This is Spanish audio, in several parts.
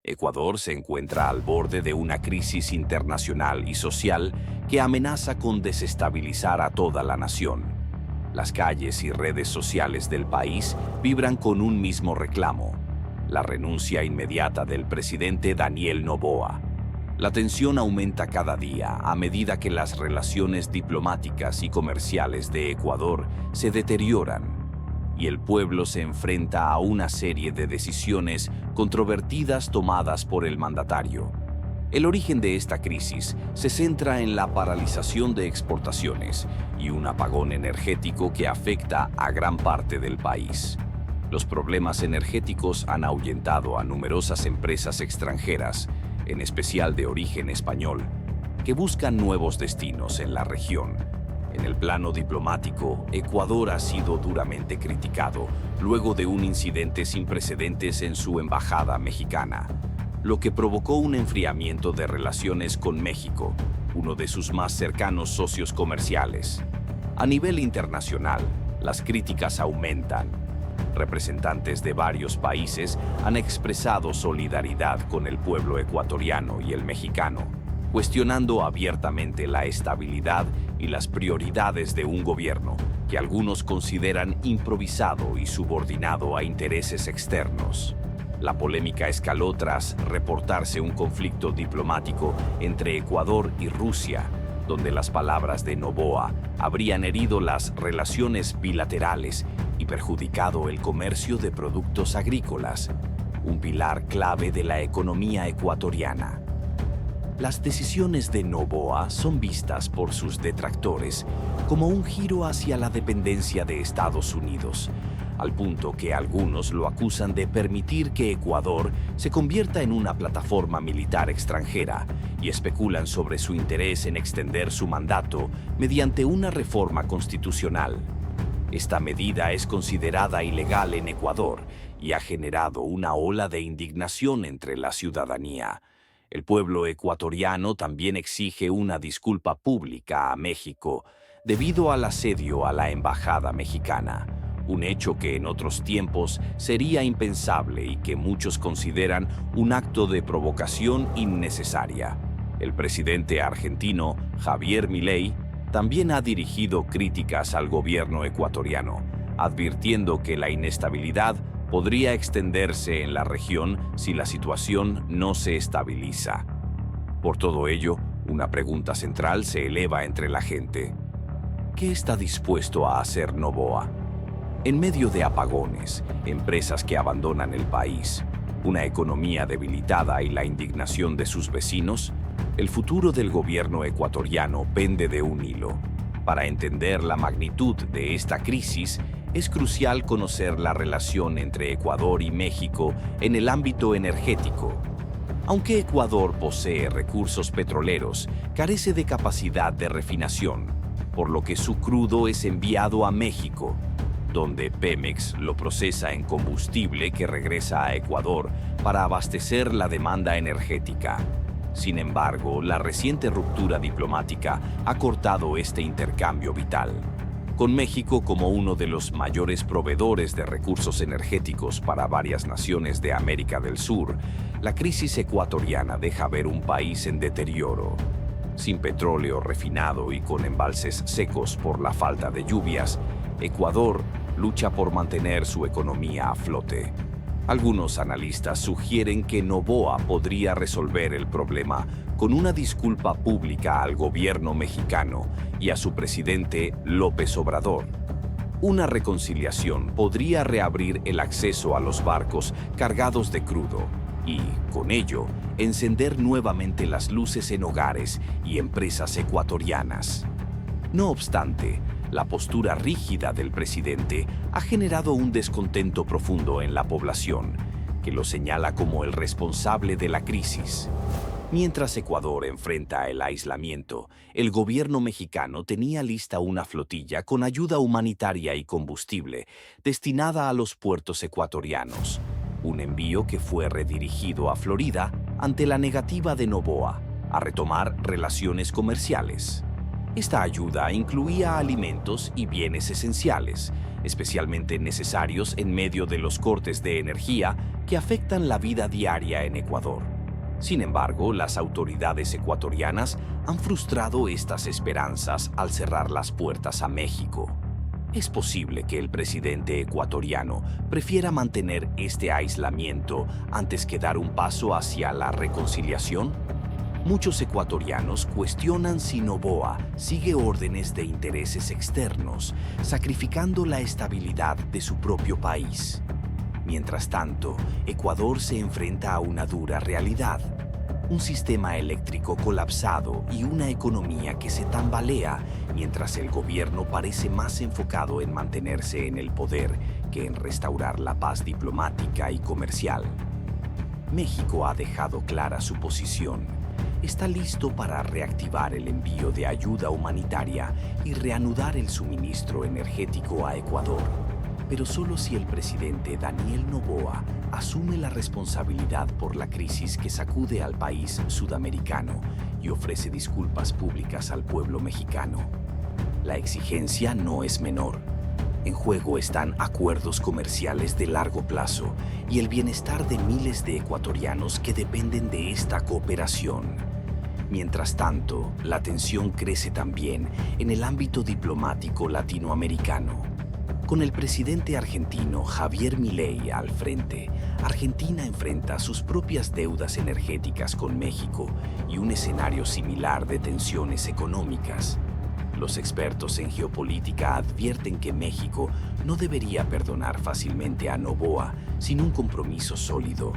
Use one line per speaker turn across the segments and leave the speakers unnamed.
Ecuador se encuentra al borde de una crisis internacional y social que amenaza con desestabilizar a toda la nación. Las calles y redes sociales del país vibran con un mismo reclamo: la renuncia inmediata del presidente Daniel Noboa. La tensión aumenta cada día a medida que las relaciones diplomáticas y comerciales de Ecuador se deterioran y el pueblo se enfrenta a una serie de decisiones controvertidas tomadas por el mandatario. El origen de esta crisis se centra en la paralización de exportaciones y un apagón energético que afecta a gran parte del país. Los problemas energéticos han ahuyentado a numerosas empresas extranjeras, en especial de origen español, que buscan nuevos destinos en la región. En el plano diplomático, Ecuador ha sido duramente criticado luego de un incidente sin precedentes en su embajada mexicana, lo que provocó un enfriamiento de relaciones con México, uno de sus más cercanos socios comerciales. A nivel internacional, las críticas aumentan. Representantes de varios países han expresado solidaridad con el pueblo ecuatoriano y el mexicano, cuestionando abiertamente la estabilidad y las prioridades de un gobierno que algunos consideran improvisado y subordinado a intereses externos. La polémica escaló tras reportarse un conflicto diplomático entre Ecuador y Rusia, donde las palabras de Noboa habrían herido las relaciones bilaterales y perjudicado el comercio de productos agrícolas, un pilar clave de la economía ecuatoriana. Las decisiones de Noboa son vistas por sus detractores como un giro hacia la dependencia de Estados Unidos, al punto que algunos lo acusan de permitir que Ecuador se convierta en una plataforma militar extranjera y especulan sobre su interés en extender su mandato mediante una reforma constitucional. Esta medida es considerada ilegal en Ecuador y ha generado una ola de indignación entre la ciudadanía. El pueblo ecuatoriano también exige una disculpa pública a México debido al asedio a la embajada mexicana, un hecho que en otros tiempos sería impensable y que muchos consideran un acto de provocación innecesaria. El presidente argentino, Javier Milei, también ha dirigido críticas al gobierno ecuatoriano, advirtiendo que la inestabilidad podría extenderse en la región si la situación no se estabiliza. Por todo ello, una pregunta central se eleva entre la gente: ¿qué está dispuesto a hacer Noboa? En medio de apagones, empresas que abandonan el país, una economía debilitada y la indignación de sus vecinos, el futuro del gobierno ecuatoriano pende de un hilo. Para entender la magnitud de esta crisis, es crucial conocer la relación entre Ecuador y México en el ámbito energético. Aunque Ecuador posee recursos petroleros, carece de capacidad de refinación, por lo que su crudo es enviado a México, donde Pemex lo procesa en combustible que regresa a Ecuador para abastecer la demanda energética. Sin embargo, la reciente ruptura diplomática ha cortado este intercambio vital. Con México como uno de los mayores proveedores de recursos energéticos para varias naciones de América del Sur, la crisis ecuatoriana deja ver un país en deterioro. Sin petróleo refinado y con embalses secos por la falta de lluvias, Ecuador lucha por mantener su economía a flote. Algunos analistas sugieren que Noboa podría resolver el problema con una disculpa pública al gobierno mexicano y a su presidente López Obrador. Una reconciliación podría reabrir el acceso a los barcos cargados de crudo y, con ello, encender nuevamente las luces en hogares y empresas ecuatorianas. No obstante, la postura rígida del presidente ha generado un descontento profundo en la población, que lo señala como el responsable de la crisis. Mientras Ecuador enfrenta el aislamiento, el gobierno mexicano tenía lista una flotilla con ayuda humanitaria y combustible destinada a los puertos ecuatorianos, un envío que fue redirigido a Florida ante la negativa de Noboa a retomar relaciones comerciales. Esta ayuda incluía alimentos y bienes esenciales, especialmente necesarios en medio de los cortes de energía que afectan la vida diaria en Ecuador. Sin embargo, las autoridades ecuatorianas han frustrado estas esperanzas al cerrar las puertas a México. ¿Es posible que el presidente ecuatoriano prefiera mantener este aislamiento antes que dar un paso hacia la reconciliación? Muchos ecuatorianos cuestionan si Noboa sigue órdenes de intereses externos, sacrificando la estabilidad de su propio país. Mientras tanto, Ecuador se enfrenta a una dura realidad: un sistema eléctrico colapsado y una economía que se tambalea, mientras el gobierno parece más enfocado en mantenerse en el poder que en restaurar la paz diplomática y comercial. México ha dejado clara su posición. Está listo para reactivar el envío de ayuda humanitaria y reanudar el suministro energético a Ecuador, pero solo si el presidente Daniel Noboa asume la responsabilidad por la crisis que sacude al país sudamericano y ofrece disculpas públicas al pueblo mexicano. La exigencia no es menor. En juego están acuerdos comerciales de largo plazo y el bienestar de miles de ecuatorianos que dependen de esta cooperación. Mientras tanto, la tensión crece también en el ámbito diplomático latinoamericano. Con el presidente argentino Javier Milei al frente, Argentina enfrenta sus propias deudas energéticas con México y un escenario similar de tensiones económicas. Los expertos en geopolítica advierten que México no debería perdonar fácilmente a Noboa sin un compromiso sólido.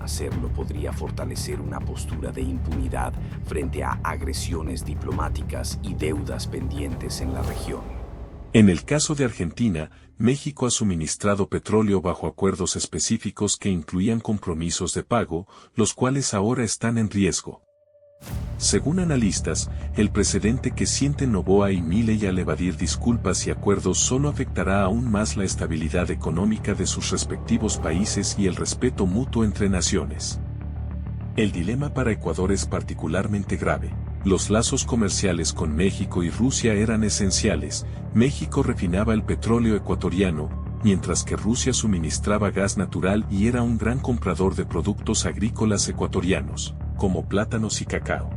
Hacerlo podría fortalecer una postura de impunidad frente a agresiones diplomáticas y deudas pendientes en la región.
En el caso de Argentina, México ha suministrado petróleo bajo acuerdos específicos que incluían compromisos de pago, los cuales ahora están en riesgo. Según analistas, el precedente que sienten Noboa y Milei al evadir disculpas y acuerdos solo afectará aún más la estabilidad económica de sus respectivos países y el respeto mutuo entre naciones. El dilema para Ecuador es particularmente grave. Los lazos comerciales con México y Rusia eran esenciales. México refinaba el petróleo ecuatoriano, mientras que Rusia suministraba gas natural y era un gran comprador de productos agrícolas ecuatorianos, como plátanos y cacao.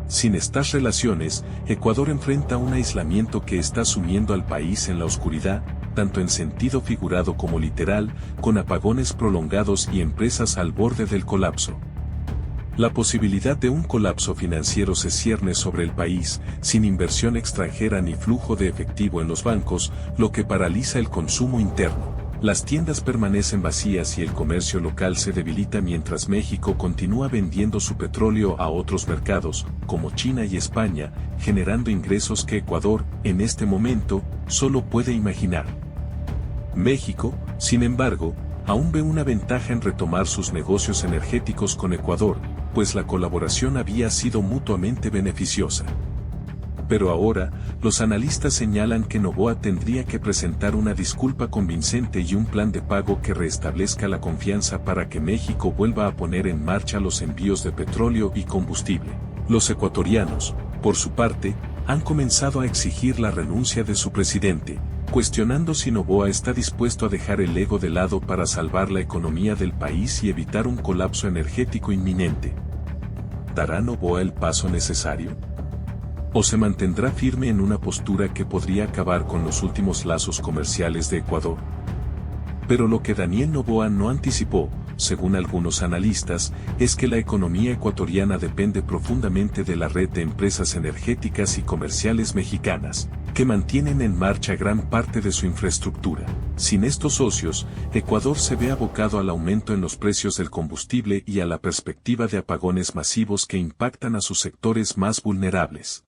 Sin estas relaciones, Ecuador enfrenta un aislamiento que está sumiendo al país en la oscuridad, tanto en sentido figurado como literal, con apagones prolongados y empresas al borde del colapso. La posibilidad de un colapso financiero se cierne sobre el país, sin inversión extranjera ni flujo de efectivo en los bancos, lo que paraliza el consumo interno. Las tiendas permanecen vacías y el comercio local se debilita mientras México continúa vendiendo su petróleo a otros mercados, como China y España, generando ingresos que Ecuador, en este momento, solo puede imaginar. México, sin embargo, aún ve una ventaja en retomar sus negocios energéticos con Ecuador, pues la colaboración había sido mutuamente beneficiosa. Pero ahora, los analistas señalan que Noboa tendría que presentar una disculpa convincente y un plan de pago que restablezca la confianza para que México vuelva a poner en marcha los envíos de petróleo y combustible. Los ecuatorianos, por su parte, han comenzado a exigir la renuncia de su presidente, cuestionando si Noboa está dispuesto a dejar el ego de lado para salvar la economía del país y evitar un colapso energético inminente. ¿Dará Noboa el paso necesario? ¿O se mantendrá firme en una postura que podría acabar con los últimos lazos comerciales de Ecuador? Pero lo que Daniel Noboa no anticipó, según algunos analistas, es que la economía ecuatoriana depende profundamente de la red de empresas energéticas y comerciales mexicanas, que mantienen en marcha gran parte de su infraestructura. Sin estos socios, Ecuador se ve abocado al aumento en los precios del combustible y a la perspectiva de apagones masivos que impactan a sus sectores más vulnerables.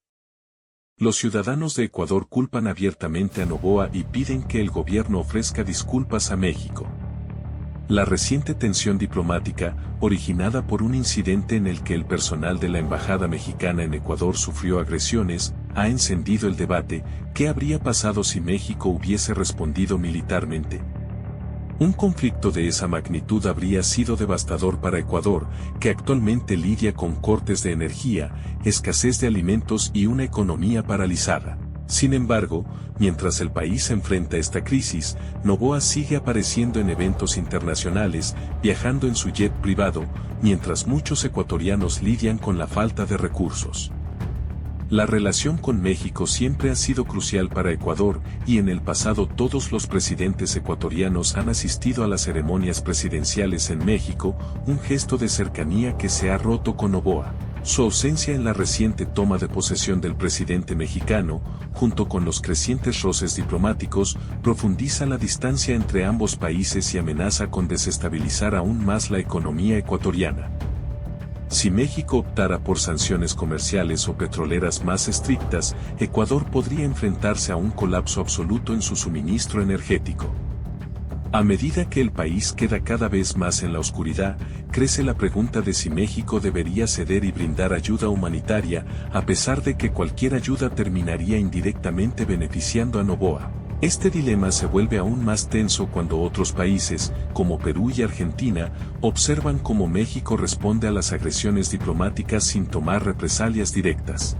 Los ciudadanos de Ecuador culpan abiertamente a Noboa y piden que el gobierno ofrezca disculpas a México. La reciente tensión diplomática, originada por un incidente en el que el personal de la embajada mexicana en Ecuador sufrió agresiones, ha encendido el debate: ¿qué habría pasado si México hubiese respondido militarmente? Un conflicto de esa magnitud habría sido devastador para Ecuador, que actualmente lidia con cortes de energía, escasez de alimentos y una economía paralizada. Sin embargo, mientras el país enfrenta esta crisis, Noboa sigue apareciendo en eventos internacionales, viajando en su jet privado, mientras muchos ecuatorianos lidian con la falta de recursos. La relación con México siempre ha sido crucial para Ecuador y en el pasado todos los presidentes ecuatorianos han asistido a las ceremonias presidenciales en México, un gesto de cercanía que se ha roto con Noboa. Su ausencia en la reciente toma de posesión del presidente mexicano, junto con los crecientes roces diplomáticos, profundiza la distancia entre ambos países y amenaza con desestabilizar aún más la economía ecuatoriana. Si México optara por sanciones comerciales o petroleras más estrictas, Ecuador podría enfrentarse a un colapso absoluto en su suministro energético. A medida que el país queda cada vez más en la oscuridad, crece la pregunta de si México debería ceder y brindar ayuda humanitaria, a pesar de que cualquier ayuda terminaría indirectamente beneficiando a Noboa. Este dilema se vuelve aún más tenso cuando otros países, como Perú y Argentina, observan cómo México responde a las agresiones diplomáticas sin tomar represalias directas.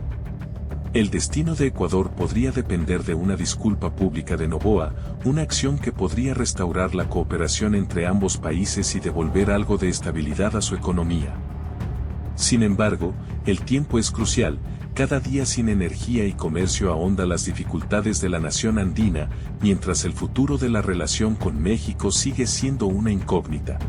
El destino de Ecuador podría depender de una disculpa pública de Noboa, una acción que podría restaurar la cooperación entre ambos países y devolver algo de estabilidad a su economía. Sin embargo, el tiempo es crucial. Cada día sin energía y comercio ahonda las dificultades de la nación andina, mientras el futuro de la relación con México sigue siendo una incógnita.